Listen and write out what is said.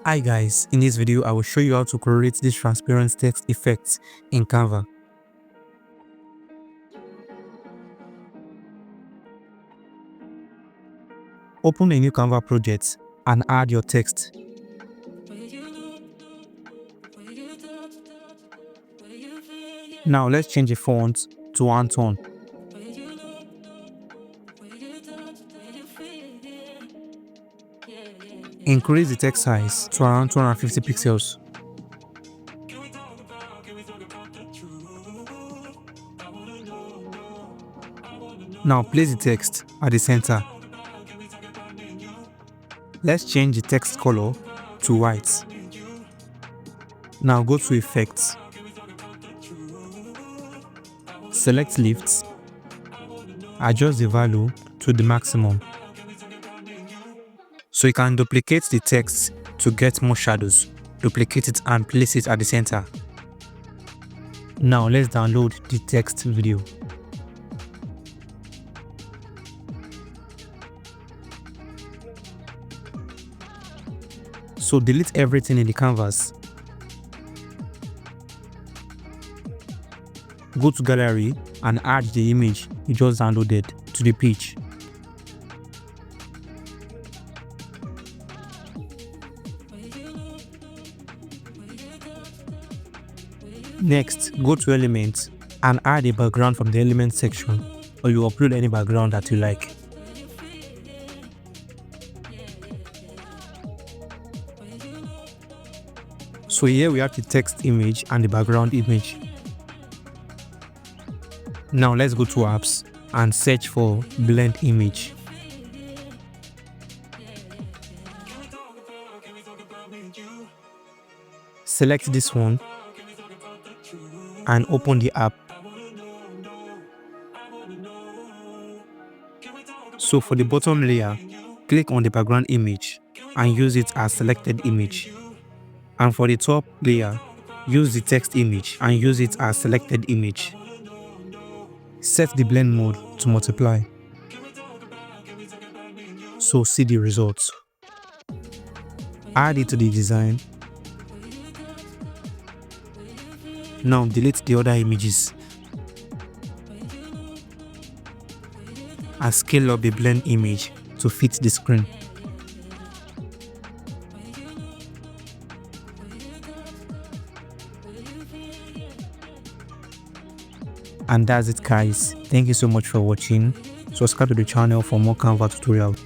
Hi guys, in this video I will show you how to create this transparent text effect in Canva. Open a new Canva project and add your text. Now let's change the font to one tone. Increase the text size to around 250 pixels. Now place the text at the center. Let's change the text color to white. Now go to Effects. Select Lift. Adjust the value to the maximum. So you can duplicate the text to get more shadows. Duplicate it and place it at the center. Now let's download the text video. So delete everything in the canvas. Go to Gallery and add the image you just downloaded to the page. Next, go to Elements and add a background from the Elements section, or you upload any background that you like. So here we have the text image and the background image. Now let's go to Apps and search for Blend Image. Select this one and open the app. So for the bottom layer, click on the background image and use it as selected image. And for the top layer, use the text image and use it as selected image. Set the blend mode to multiply. So see the results. Add it to the design. Now delete the other images. And scale up the blend image to fit the screen. And that's it guys. Thank you so much for watching. Subscribe to the channel for more Canva tutorials.